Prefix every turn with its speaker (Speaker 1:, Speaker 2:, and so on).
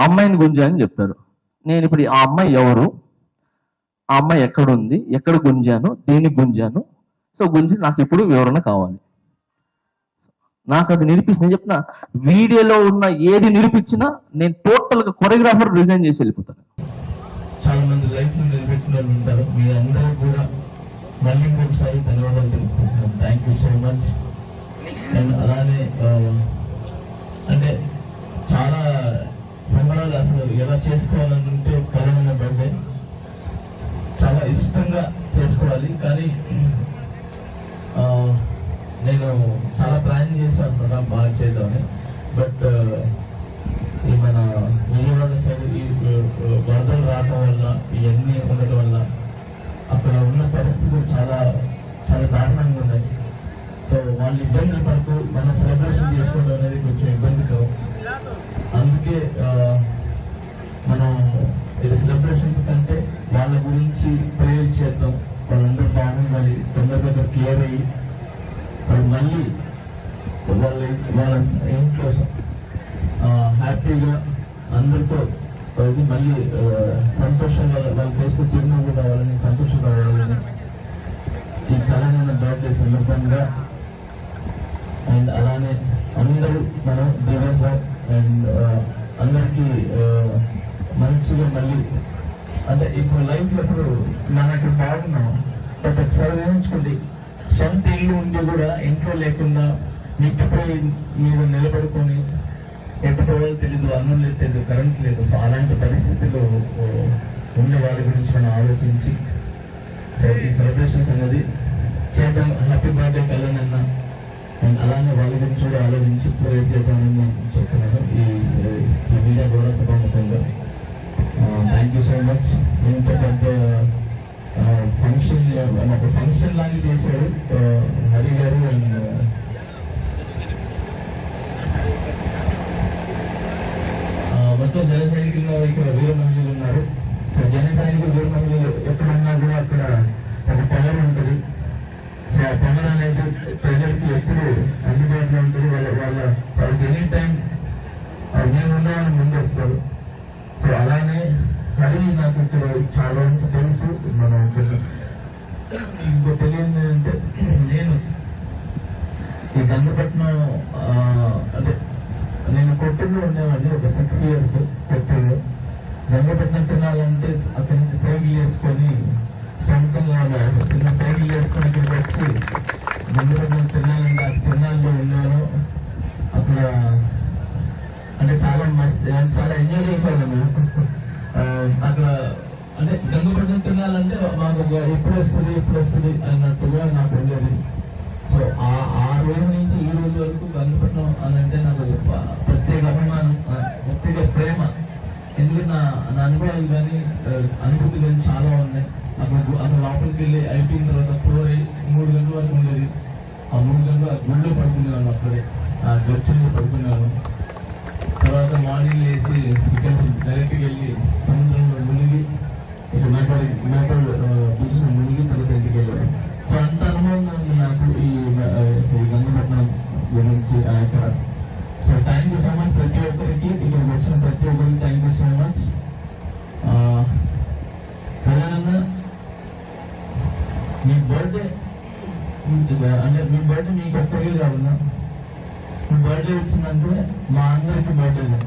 Speaker 1: అమ్మాయిని గుంజాని చెప్తారు. నేను ఇప్పుడు ఆ అమ్మాయి ఎవరు, ఆ అమ్మాయి ఎక్కడుంది, ఎక్కడ గుంజాను, దేనికి గుంజాను, సో గురించి నాకు ఇప్పుడు వివరణ కావాలి. నాకు అది నిరూపిస్తుంది. చెప్తున్నా, వీడియోలో ఉన్న ఏది నిరూపించినా నేను టోటల్గా కొరియోగ్రాఫర్ రిజైన్ చేసి వెళ్ళిపోతాను.
Speaker 2: చాలా మంది లైఫ్ లో నిలబెట్టిన వాళ్ళు ఉంటారు. మీ అందరూ కూడా మళ్ళీ ఒకసారి ధన్యవాదాలు తెలుపుకుంటున్నాను. Thank you so much. And అలానే అంటే చాలా సంబరాలు అసలు ఎలా చేసుకోవాలనుకుంటే కరోనా బర్త్డే చాలా ఇష్టంగా చేసుకోవాలి, కానీ నేను చాలా ప్లాన్ చేశాను బాగా చేయడం. బట్ ఈ మన విజయవాడ సైడ్ ఈ వరదలు రావడం వల్ల, ఇవన్నీ ఉండటం వల్ల అక్కడ ఉన్న పరిస్థితులు చాలా చాలా దారుణంగా ఉన్నాయి. సో వాళ్ళు ఇబ్బందులు పడుతూ మన సెలబ్రేషన్ చేసుకోవడం అనేది కొంచెం ఇబ్బందికరం. అందుకే మనం ఇది సెలబ్రేషన్స్ కంటే వాళ్ళ గురించి ప్రేయర్ చేద్దాం, వాళ్ళందరూ బాగుండాలి, తొందరగా క్లియర్ అయ్యి వాళ్ళు మళ్ళీ వాళ్ళ ఇంట్లో హ్యాపీగా అందరితో మళ్ళీ సంతోషంగా వాళ్ళ ఫేస్ లో చిరునవ్వు రావాలని, సంతోషం రావాలని ఈ తెలంగాణ బర్త్డే సందర్భంగా. అండ్ అలానే అందరూ మనం దేవస్గా అండ్ అందరికీ మంచిగా మళ్ళీ అంటే ఇప్పుడు లైఫ్ లో ఇప్పుడు మనకి బాగున్నాం. బట్ ఒకసారి ఊహించుకోండి, సొంత ఇల్లు ఉండి కూడా ఇంట్లో లేకుండా నిప్పుపై మీరు నిలబడుకొని ఎట్టుకోవాలో తెలీదు, అన్నం లేదు, తెలియదు, కరెంట్ లేదు. సో అలాంటి పరిస్థితుల్లో ఉండే వాళ్ళ గురించి మనం ఆలోచించి సో ఈ సెలబ్రేషన్స్ అనేది చేద్దాం. Happy birthday Kalyan. అండ్ అలానే వాళ్ళ గురించి కూడా ఆలోచించి ప్రేర్ చేద్దామని నేను చెప్తున్నాను ఈ మీడియా ద్వారా సభాముఖంగా. Thank you so much. ఇంత పెద్ద ఫంక్షన్ మాకు ఫంక్షన్ లాగా చేశాడు హరి గారు. అండ్ మొత్తం జన సైనికులు ఇక్కడ వీర మహిళలు ఉన్నారు. సో జన సైనికులు వీర మహిళలు ఎక్కడున్నా కూడా అక్కడ ఒక పవర్ ఉంటుంది. సో ఆ పవర్ అనేది ప్రజలకి ఎప్పుడు అందుబాటులో ఉంటుంది. వాళ్ళకి ఎనీ టైం నేను ఉన్నామని ముందు వస్తారు. సో అలానే హరి నాకు ఇక్కడ చాలా తెలుసు. మనం ఇంకో తెలియదు అంటే నేను ఈ గంగపట్నం అంటే నేను కొట్టూరులో ఉండేవాడిని ఒక 6 years. కొట్టూరులో గంగపట్నం తినాలంటే అక్కడి నుంచి సైకిల్ వేసుకొని సొంతంగా చిన్న సైకిల్ వేసుకొని ఇక్కడికి వచ్చి గంగపట్నం తినాలంటే ఆ తిరణాల్లో ఉన్నాను. అక్కడ అంటే చాలా మస్తు చాలా ఎంజాయ్ చేసేవాళ్ళము. అక్కడ అంటే గంగపట్నం తినాలంటే మాకు ఎప్పుడు వస్తుంది అన్నట్టుగా నాకు ఉండేది. సో ఆ రోజు నుంచి ఈ రోజు వరకు గంగపట్నం అని అంటే నాకు ప్రత్యేక అభిమానం, ప్రత్యేక ప్రేమ. ఎందుకంటే నా అనుభవాలు కానీ అనుభూతులు కానీ చాలా ఉన్నాయి. అక్కడ లోపలికి వెళ్ళి అయిపోయిన తర్వాత 3 గంటల వరకు ఉండేది. ఆ 3 గంటలు గుళ్ళో పడుకునేవాళ్ళు, అక్కడే ఆ గచ్చిలో పడుకునేవాళ్ళు. తర్వాత మార్నింగ్ వేసి ఇక్కడ డైరెక్ట్గా వెళ్ళి సముద్రంలో మునిగి ఇక మేపల్ బీచ్ మునిగి తర్వాత ఇంటికి వెళ్ళారు. సో అంత అనుభవం ఉంది నాకు ఈ గంగపట్నం గురించి. So thank you so much ప్రతి ఒక్కరికి, ఇక్కడ వచ్చిన ప్రతి ఒక్కరికి thank you so much. Kalyan me birthday అంటే మీ బర్త్డే మీకు ఒక్కరికి కావాలన్నా, మీ బర్త్డే వచ్చిందంటే మా అందరికి బర్త్డే